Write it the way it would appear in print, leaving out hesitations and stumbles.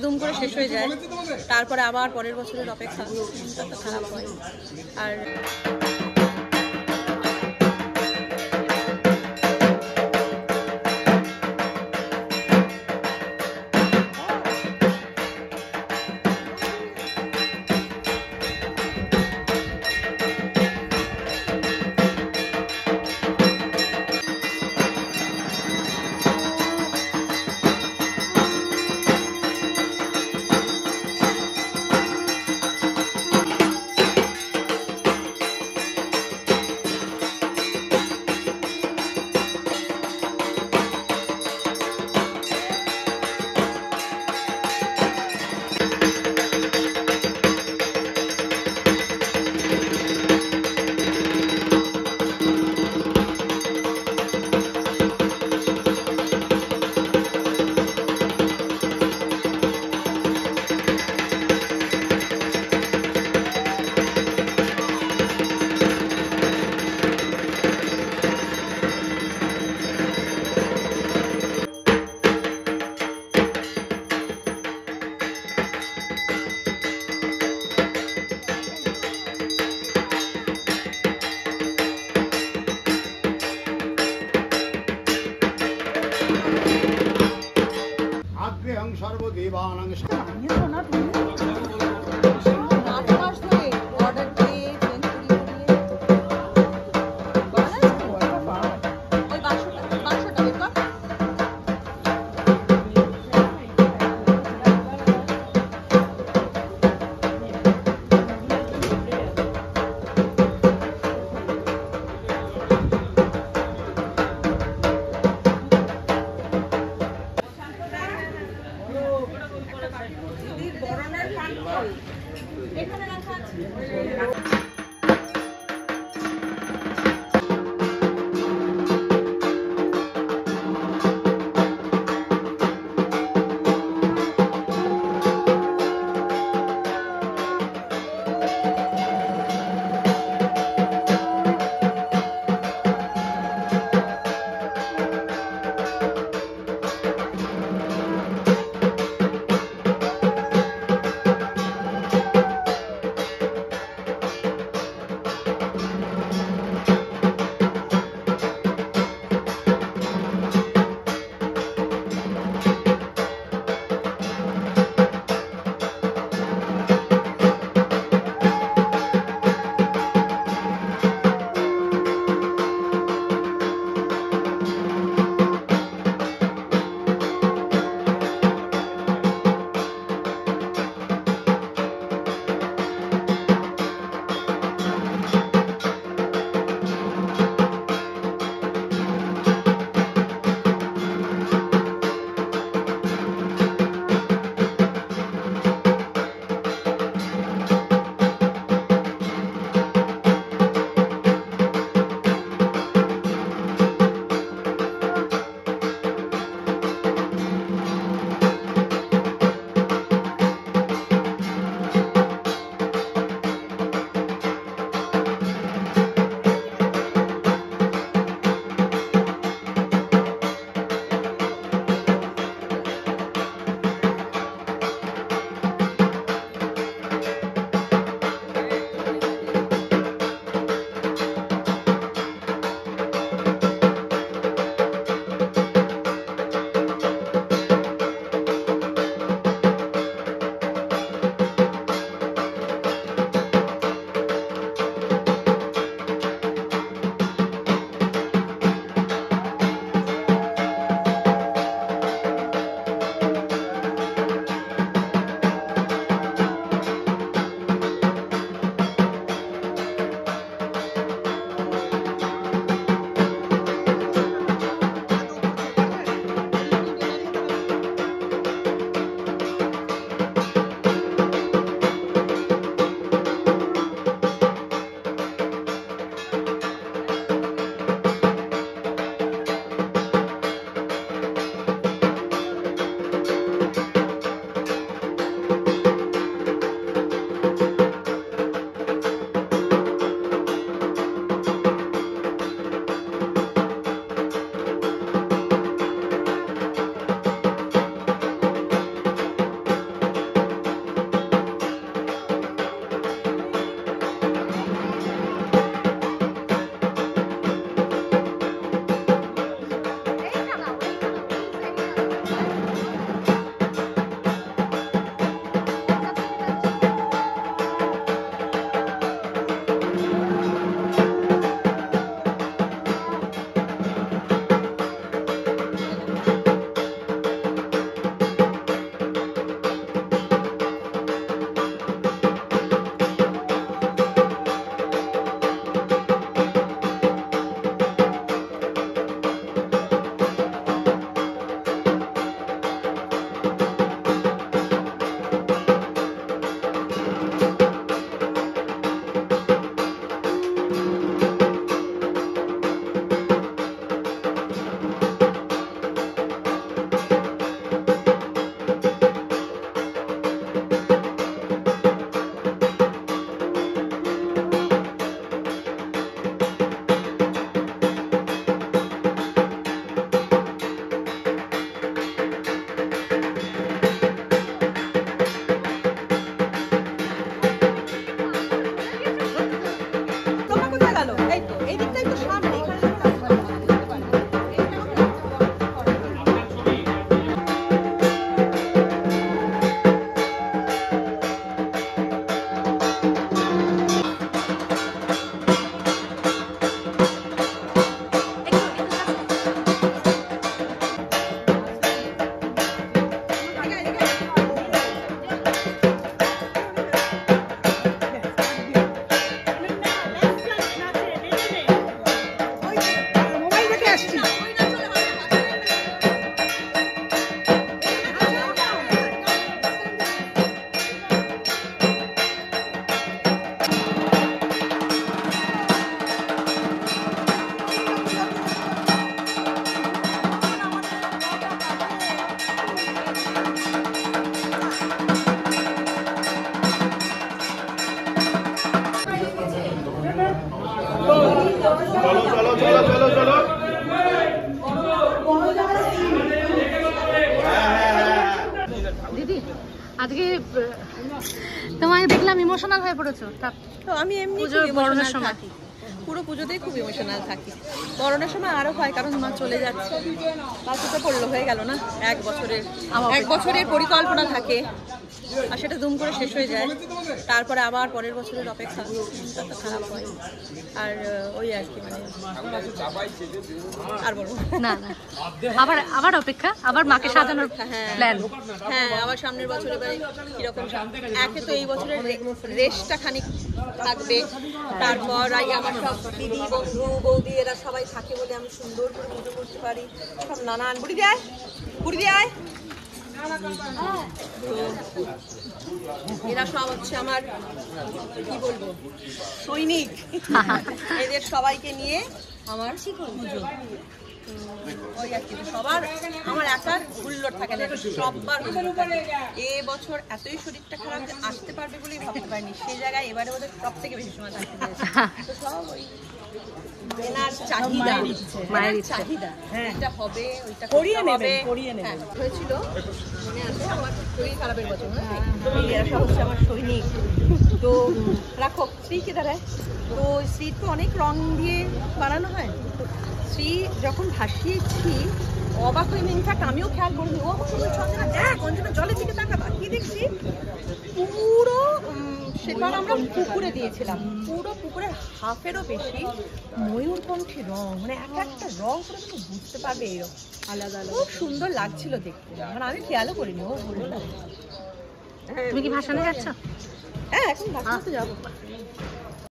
দুম করে শেষ হয়ে যায়, তারপরে আবার পরের বছরের অপেক্ষা, তো খারাপ হয়। আর সর্বদেবানাং আজকে তোমায় দেখলাম ইমোশনাল হয়ে পড়েছো। তো আমি এমনি বরণের সময় থাকি, পুরো পুজোতেই খুব ইমোশনাল থাকি। বরণের সময় আরো হয়, কারণ মা চলে যাচ্ছে, বাচ্চাটা পড়লো, হয়ে গেল না 1 বছরের পরিকল্পনা থাকে, আর সেটা দুম করে শেষ হয়ে যায়। তারপরে আবার পরের বছরের অপেক্ষা, তো খারাপ হয়। আর ওই আর কি, মানে আর বলবো না না, আবার আবার অপেক্ষা, আবার মাকে সাজানোর প্ল্যান। হ্যাঁ, আবার সামনের বছর এবার কিরকম, একে তো এই বছরের রেশটা খানিক থাকবে, তারপর আমার সব দিদি বন্ধু বৌদি এরা সবাই থাকে বলে আমি সুন্দর করে পুজো করতে পারি। সব নানান বুড়ি দেয় এরা সব হচ্ছে আমার কি বলবো সৈনিক। এদের সবাইকে নিয়ে আমার পুজো, ওই আর কি। সবার আমার একার হুল্লোড় থাকে না, সবার এবছর এতই শরীরটা খারাপ যে আসতে পারবে বলেই ভাবতে পারিনি, সেই জায়গায় এবারে ওদের সব থেকে বেশি সময় থাকতে পেরেছে। তো সব ওই এনার চাহিদা, এটা হবে, ওইটা করিয়ে নেবে হয়েছিল। মনে আছে আমার শরীর খারাপের বছর, এরা সব হচ্ছে আমার সৈনিক। তো রাখো শ্রীকে দাঁড়ায়, তো শ্রী তো অনেক রং দিয়ে বানানো হয়। শ্রী যখন ভাসিয়েছি অবাক হইনি, ইনফ্যাক্ট আমিও খেয়াল করিনি। ও আমার সঙ্গে চন্দনা দেখ, অঞ্জনা জলের দিকে তাকাবা, কি দেখছি পুরো সেবার আমরা পুকুরে দিয়েছিলাম, পুরো পুকুরের হাফেরও বেশি ময়ূরকণ্ঠী রং, মানে একটা রং করে তুমি বুঝতে পারবে এরকম আলাদা আলাদা, খুব সুন্দর লাগছিল দেখতে। মানে আমি খেয়ালও করিনি, ও বললো। তুমি কি ভাসানে যাচ্ছ? হ্যাঁ, এখন ভাসাতে যাবো।